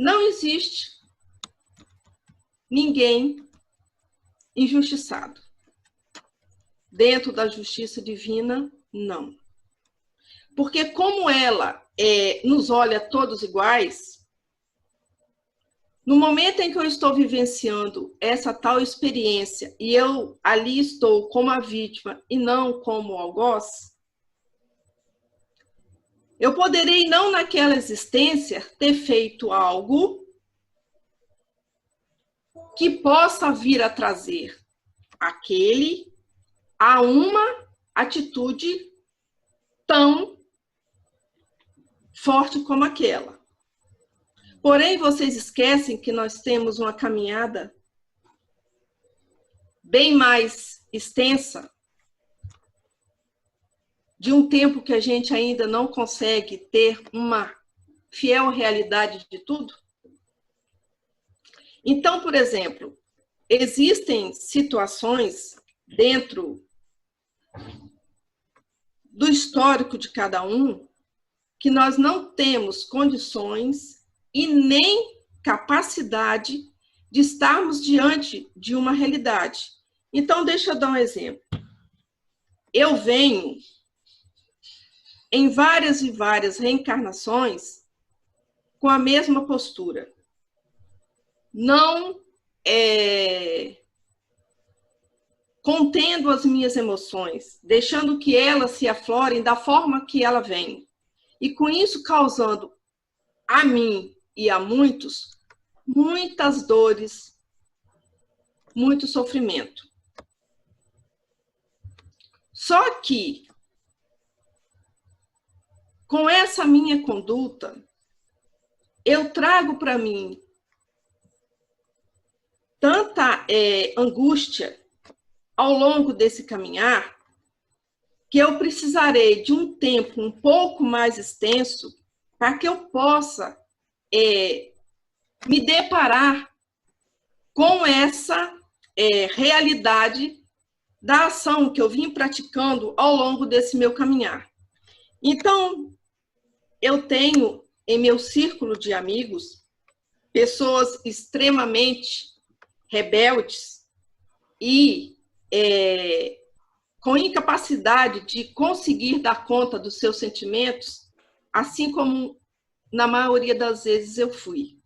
Não existe ninguém injustiçado. Dentro da justiça divina, não. Porque como ela nos olha todos iguais, no momento em que eu estou vivenciando essa tal experiência e eu ali estou como a vítima e não como o algoz, eu poderei não naquela existência ter feito algo que possa vir a trazer aquele a uma atitude tão forte como aquela. Porém, vocês esquecem que nós temos uma caminhada bem mais extensa, de um tempo que a gente ainda não consegue ter uma fiel realidade de tudo. Então, por exemplo, existem situações dentro do histórico de cada um que nós não temos condições e nem capacidade de estarmos diante de uma realidade. Então, deixa eu dar um exemplo. Eu venho em várias e várias reencarnações com a mesma postura. Não contendo as minhas emoções, deixando que elas se aflorem da forma que ela vem. E com isso causando a mim e a muitos, muitas dores, muito sofrimento. Só que, com essa minha conduta, eu trago para mim tanta angústia ao longo desse caminhar, que eu precisarei de um tempo um pouco mais extenso para que eu possa me deparar com essa realidade da ação que eu vim praticando ao longo desse meu caminhar. Então, eu tenho em meu círculo de amigos pessoas extremamente rebeldes e com incapacidade de conseguir dar conta dos seus sentimentos, assim como na maioria das vezes eu fui.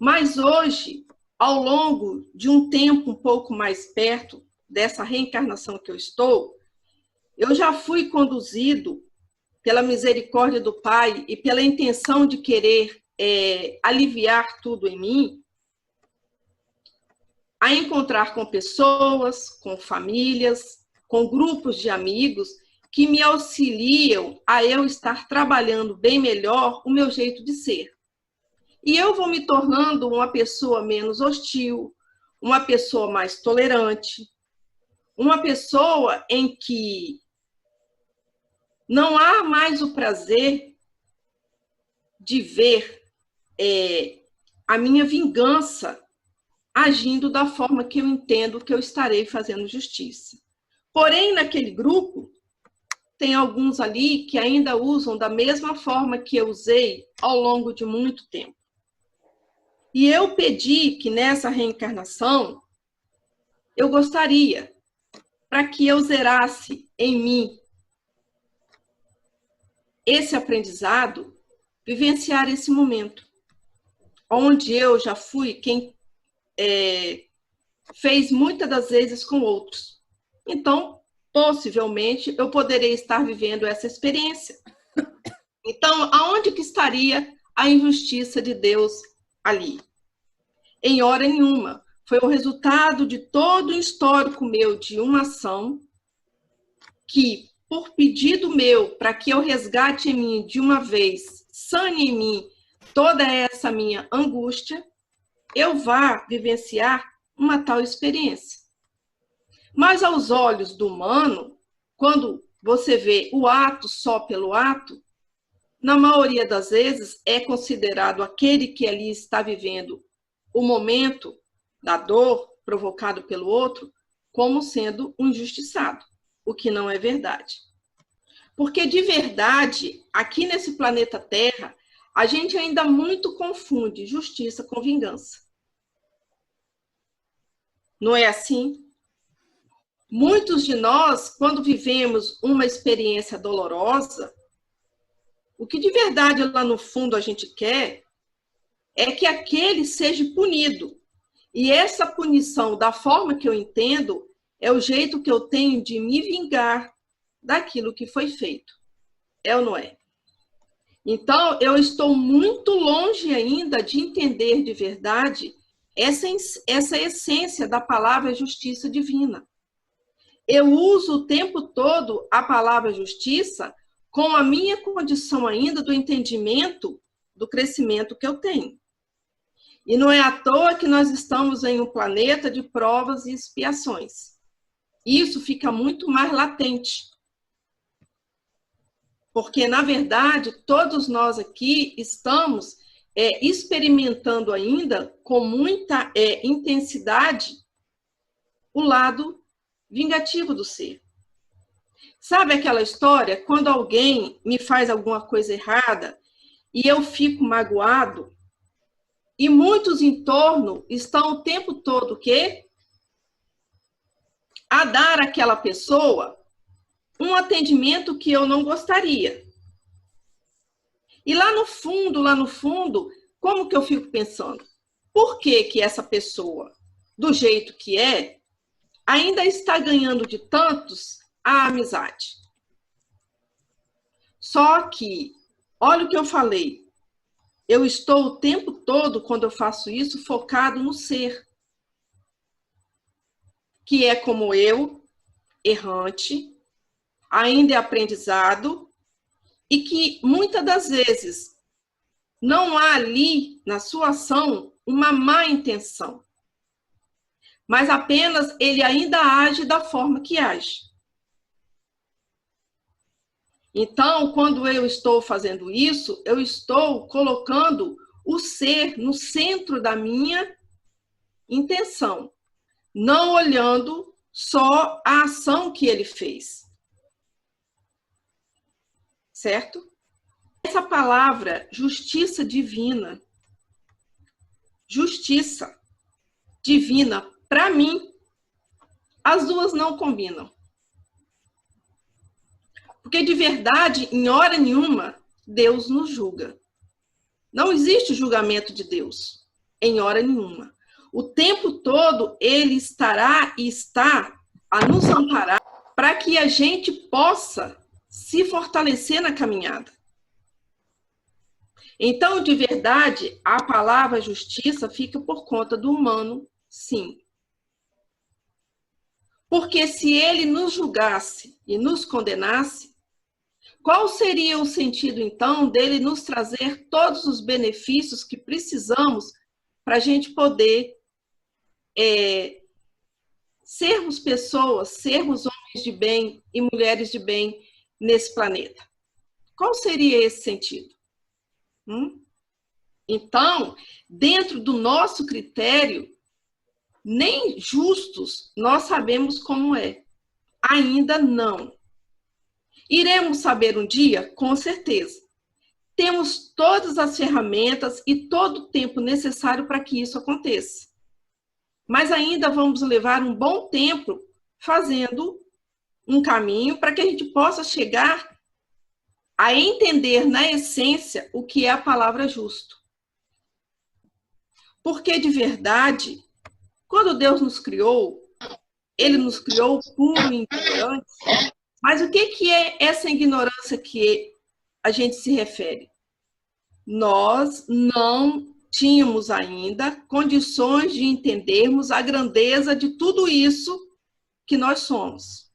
Mas hoje, ao longo de um tempo um pouco mais perto dessa reencarnação que eu estou, eu já fui conduzido pela misericórdia do Pai e pela intenção de querer aliviar tudo em mim, a encontrar com pessoas, com famílias, com grupos de amigos que me auxiliam a eu estar trabalhando bem melhor o meu jeito de ser. E eu vou me tornando uma pessoa menos hostil, uma pessoa mais tolerante, uma pessoa em que não há mais o prazer de ver a minha vingança agindo da forma que eu entendo que eu estarei fazendo justiça. Porém, naquele grupo, tem alguns ali que ainda usam da mesma forma que eu usei ao longo de muito tempo. E eu pedi que nessa reencarnação, eu gostaria, para que eu zerasse em mim esse aprendizado, vivenciar esse momento, onde eu já fui quem fez muitas das vezes com outros. Então, possivelmente, eu poderei estar vivendo essa experiência. Então, aonde que estaria a injustiça de Deus ali? Em hora nenhuma. Foi o resultado de todo o histórico meu de uma ação que, por pedido meu, para que eu resgate em mim de uma vez, sane em mim toda essa minha angústia, eu vá vivenciar uma tal experiência. Mas aos olhos do humano, quando você vê o ato só pelo ato, na maioria das vezes é considerado aquele que ali está vivendo o momento da dor provocado pelo outro como sendo um injustiçado, o que não é verdade. Porque de verdade, aqui nesse planeta Terra, a gente ainda muito confunde justiça com vingança. Não é assim? Muitos de nós, quando vivemos uma experiência dolorosa, o que de verdade lá no fundo a gente quer é que aquele seja punido. E essa punição, da forma que eu entendo, é o jeito que eu tenho de me vingar daquilo que foi feito. É ou não é? Então, eu estou muito longe ainda de entender de verdade essa essência da palavra justiça divina. Eu uso o tempo todo a palavra justiça com a minha condição ainda do entendimento do crescimento que eu tenho. E não é à toa que nós estamos em um planeta de provas e expiações. Isso fica muito mais latente. Porque, na verdade, todos nós aqui estamos experimentando ainda com muita intensidade o lado vingativo do ser. Sabe aquela história? Quando alguém me faz alguma coisa errada e eu fico magoado, e muitos em torno estão o tempo todo o quê? A dar àquela pessoa um atendimento que eu não gostaria. E lá no fundo, como que eu fico pensando? Por que que essa pessoa, do jeito que é, ainda está ganhando de tantos a amizade? Só que, olha o que eu falei, eu estou o tempo todo, quando eu faço isso, focado no ser, que é como eu, errante, ainda é aprendizado, e que muitas das vezes não há ali na sua ação uma má intenção, mas apenas ele ainda age da forma que age. Então, quando eu estou fazendo isso, eu estou colocando o ser no centro da minha intenção, não olhando só a ação que ele fez. Certo? Essa palavra, justiça divina, para mim, as duas não combinam. Porque de verdade, em hora nenhuma, Deus nos julga. Não existe julgamento de Deus, em hora nenhuma. O tempo todo, Ele estará e está a nos amparar para que a gente possa se fortalecer na caminhada. Então, de verdade, a palavra justiça fica por conta do humano, sim. Porque se ele nos julgasse e nos condenasse, qual seria o sentido, então, dele nos trazer todos os benefícios que precisamos para a gente poder sermos pessoas, sermos homens de bem e mulheres de bem nesse planeta? Qual seria esse sentido? Então, dentro do nosso critério, nem justos nós sabemos como é. Ainda não. Iremos saber um dia? Com certeza. Temos todas as ferramentas e todo o tempo necessário para que isso aconteça. Mas ainda vamos levar um bom tempo fazendo um caminho para que a gente possa chegar a entender na essência o que é a palavra justo. Porque de verdade, quando Deus nos criou, Ele nos criou puro e ignorante. Mas o que é essa ignorância que a gente se refere? Nós não tínhamos ainda condições de entendermos a grandeza de tudo isso que nós somos.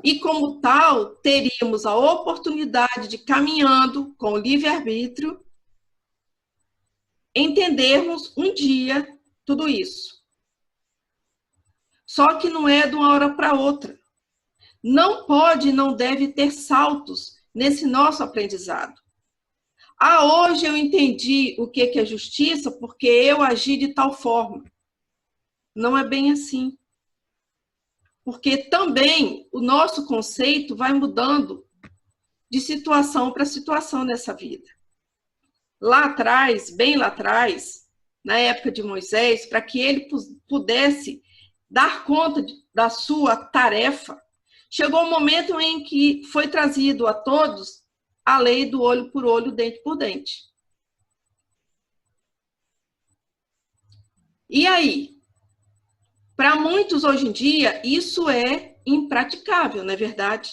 E como tal, teríamos a oportunidade de, caminhando com o livre-arbítrio, entendermos um dia tudo isso. Só que não é de uma hora para outra. Não pode e não deve ter saltos nesse nosso aprendizado. Hoje eu entendi o que é justiça porque eu agi de tal forma. Não é bem assim. Porque também o nosso conceito vai mudando de situação para situação nessa vida. Lá atrás, bem lá atrás, na época de Moisés, para que ele pudesse dar conta da sua tarefa, chegou um momento em que foi trazido a todos a lei do olho por olho, dente por dente. E aí? Para muitos hoje em dia, isso é impraticável, não é verdade?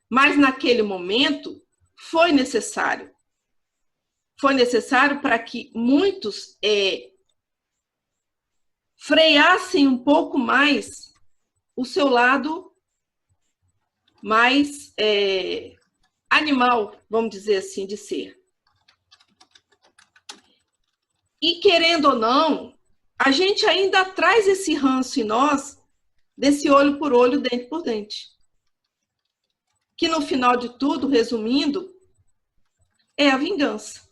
Mas naquele momento foi necessário. Foi necessário para que muitos freassem um pouco mais o seu lado mais animal, vamos dizer assim, de ser. E querendo ou não, a gente ainda traz esse ranço em nós, desse olho por olho, dente por dente. Que no final de tudo, resumindo, é a vingança.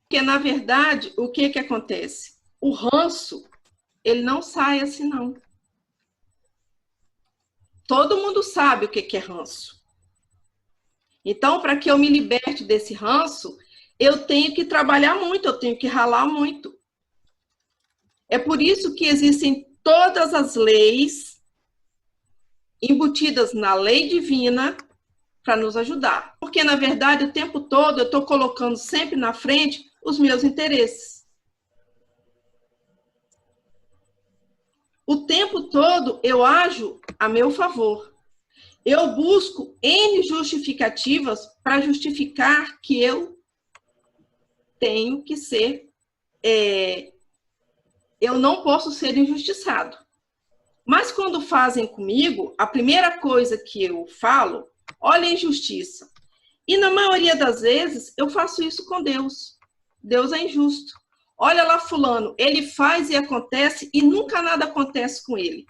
Porque, na verdade, o que acontece? O ranço, ele não sai assim, não. Todo mundo sabe o que é ranço. Então, para que eu me liberte desse ranço, eu tenho que trabalhar muito, eu tenho que ralar muito. É por isso que existem todas as leis embutidas na lei divina para nos ajudar. Porque, na verdade, o tempo todo eu estou colocando sempre na frente os meus interesses. O tempo todo eu ajo a meu favor. Eu busco N justificativas para justificar que eu tenho que ser... eu não posso ser injustiçado. Mas quando fazem comigo, a primeira coisa que eu falo, olha a injustiça. E na maioria das vezes eu faço isso com Deus. Deus é injusto. Olha lá fulano, ele faz e acontece e nunca nada acontece com ele.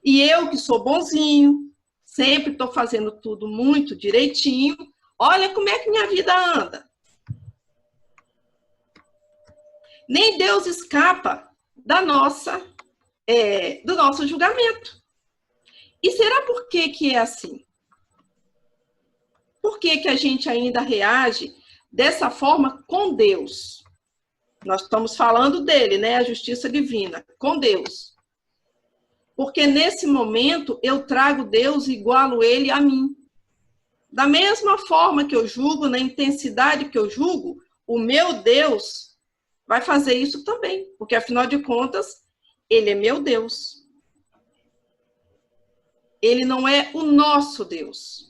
E eu que sou bonzinho, sempre estou fazendo tudo muito direitinho, olha como é que minha vida anda. Nem Deus escapa da do nosso julgamento. E será por que é assim? Por que a gente ainda reage dessa forma com Deus? Nós estamos falando dele, né? A justiça divina, com Deus. Porque nesse momento eu trago Deus e igualo ele a mim. Da mesma forma que eu julgo, na intensidade que eu julgo, o meu Deus vai fazer isso também. Porque afinal de contas, ele é meu Deus. Ele não é o nosso Deus.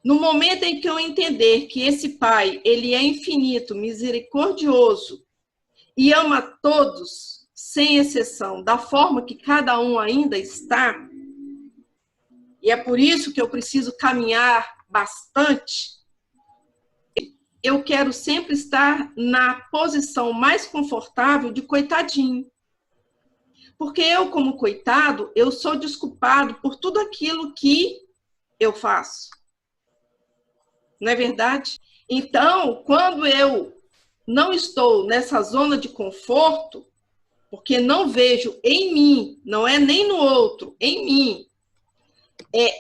No momento em que eu entender que esse Pai, ele é infinito, misericordioso e ama todos, sem exceção, da forma que cada um ainda está, e é por isso que eu preciso caminhar bastante, eu quero sempre estar na posição mais confortável de coitadinho. Porque eu, como coitado, eu sou desculpado por tudo aquilo que eu faço. Não é verdade? Então, quando eu não estou nessa zona de conforto, porque não vejo em mim, não é nem no outro, em mim,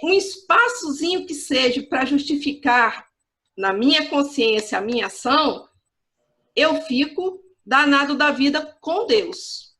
um espaçozinho que seja para justificar na minha consciência a minha ação, eu fico danado da vida com Deus.